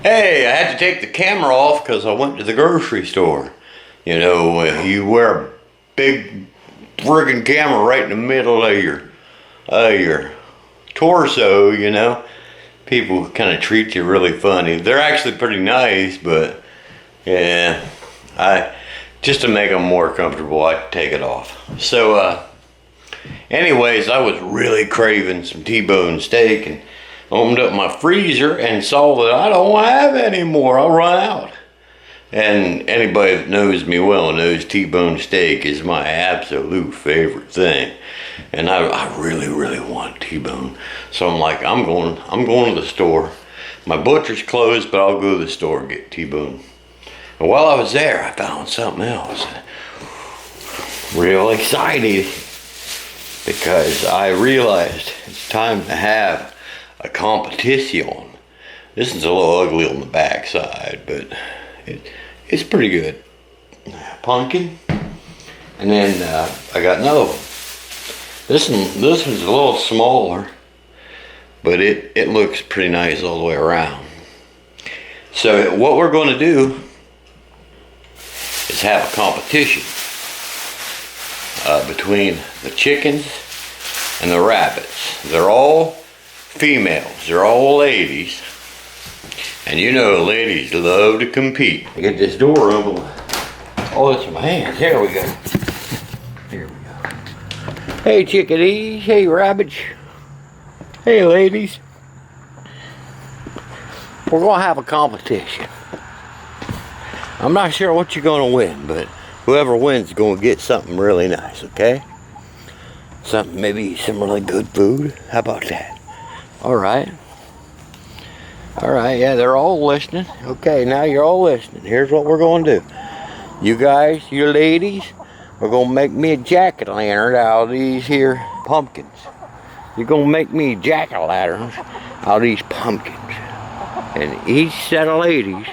Hey, I had to take the camera off because I went to the grocery store. You know, you wear a big friggin' camera right in the middle of your torso, you know. People kind of treat you really funny. They're actually pretty nice, but yeah, just to make them more comfortable, I take it off. So, anyways, I was really craving some T-bone steak and opened up my freezer and saw that I don't have any more. I'll run out. And anybody that knows me well knows T-bone steak is my absolute favorite thing. And I really, really want T-bone. So I'm like, I'm going to the store. My butcher's closed, but I'll go to the store and get T-bone. And while I was there, I found something else. Real excited because I realized it's time to have a competition. This is a little ugly on the back side, but it's pretty good. Pumpkin, and then I got another one. This one's a little smaller, but it looks pretty nice all the way around. So what we're going to do is have a competition between the chickens and the rabbits. They're all females, they're all ladies, and you know ladies love to compete. I get this door open. Oh, it's my hands. There we go. Here we go. Hey chickadees, hey rabbits, hey ladies. We're gonna have a competition. I'm not sure what you're gonna win, but whoever wins is gonna get something really nice, okay? Something, maybe some really good food. How about that? All right, yeah, they're all listening. Okay, now you're all listening. Here's what we're going to do. You guys, you ladies, are going to make me a jack-o'-lantern out of these here pumpkins. You're going to make me jack-o'-lanterns out of these pumpkins. And each set of ladies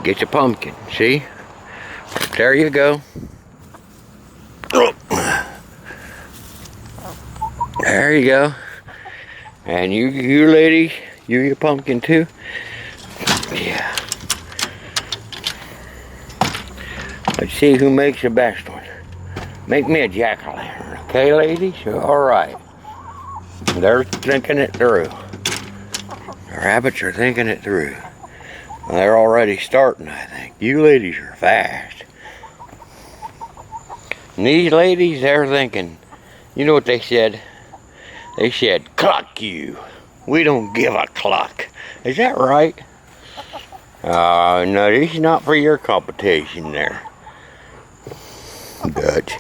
gets a pumpkin, see? There you go. There you go. And you ladies, you get a pumpkin too? Yeah. Let's see who makes the best one. Make me a jack-o'-lantern, okay, ladies? All right. They're thinking it through. The rabbits are thinking it through. They're already starting, I think. You ladies are fast. And these ladies, they're thinking, you know what they said? They said, cluck you. We don't give a cluck. Is that right? No, this is not for your competition there. Dutch.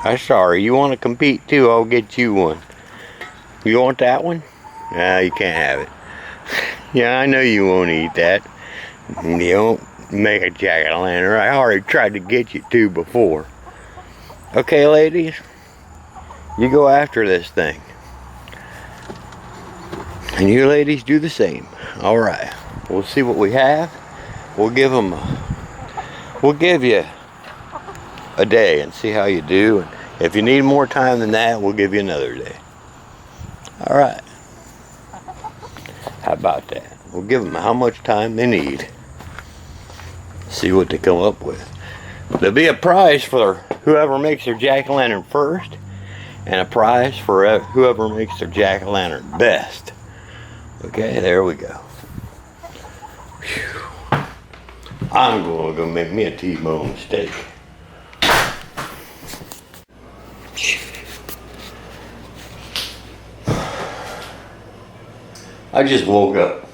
I'm sorry, you want to compete too? I'll get you one. You want that one? No, you can't have it. Yeah, I know you won't eat that. You don't make a jack-o'-lantern. I already tried to get you two before. Okay, ladies, you go after this thing. And you ladies do the same. All right. We'll see what we have. We'll give you a day and see how you do. And if you need more time than that, we'll give you another day. All right. How about that? We'll give them how much time they need. See what they come up with. There'll be a prize for whoever makes their jack-o'-lantern first, and a prize for whoever makes their jack-o'-lantern best. Okay, there we go. Whew. I'm going to go make me a T-bone steak. I just woke up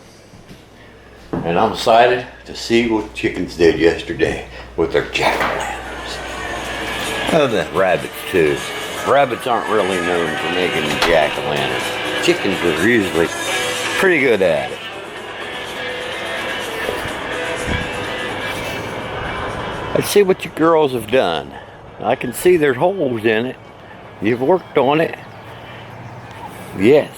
and I'm excited to see what chickens did yesterday with their jack-o'-lanterns. Oh, the rabbits too. Rabbits aren't really known for making jack-o'-lanterns. Chickens are usually pretty good at it. Let's see what you girls have done. I can see there's holes in it. You've worked on it. Yes.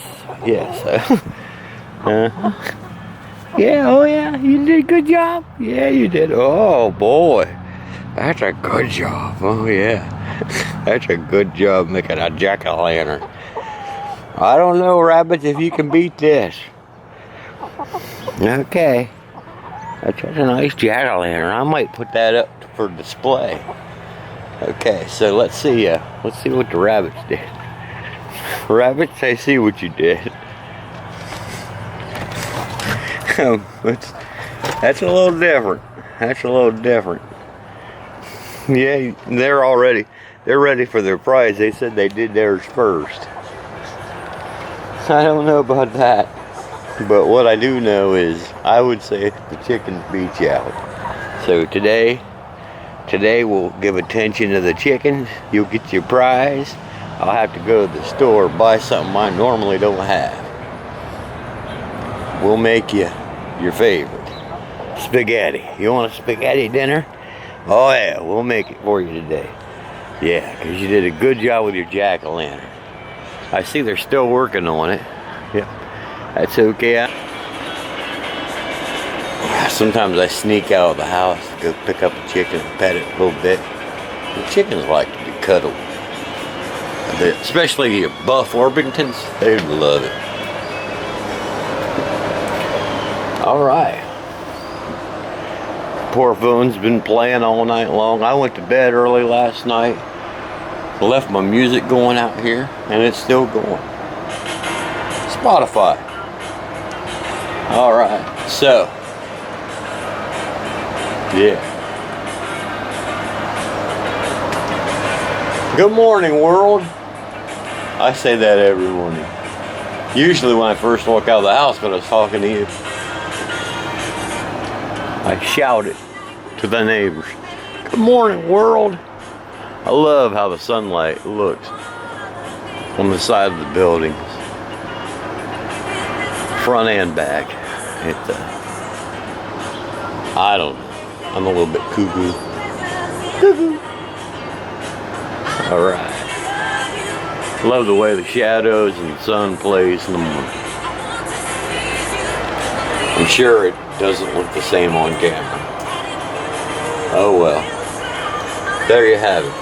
Yeah, oh yeah, you did a good job. Yeah, you did. Oh boy, that's a good job. Oh yeah, that's a good job making a jack-o'-lantern. I don't know, rabbits, if you can beat this. Okay, That's a nice jack-o'-lantern. I might put that up for display. Okay, so let's see what the rabbits did. Rabbits, I see what you did. That's a little different. That's a little different. Yeah, they're ready for their prize. They said they did theirs first. I don't know about that. But what I do know is I would say the chickens beat you out. So today we'll give attention to the chickens. You'll get your prize. I'll have to go to the store, buy something I normally don't have. We'll make you your favorite. Spaghetti. You want a spaghetti dinner? Oh yeah, we'll make it for you today. Yeah, because you did a good job with your jack-o'-lantern. I see they're still working on it. Yep, that's okay. Sometimes I sneak out of the house to go pick up a chicken and pet it a little bit. The chickens like to be cuddled. Especially your buff Orpingtons, they love it. Alright. Poor phone's been playing all night long. I went to bed early last night. Left my music going out here, and it's still going. Spotify. Alright, so. Yeah. Good morning, world. I say that every morning. Usually when I first walk out of the house when I was talking to you, I shout it to the neighbors. Good morning, world. I love how the sunlight looks on the side of the buildings, front and back. I don't know. I'm a little bit cuckoo. Cuckoo. All right. Love the way the shadows and the sun plays in the morning. I'm sure it doesn't look the same on camera. Oh well. There you have it.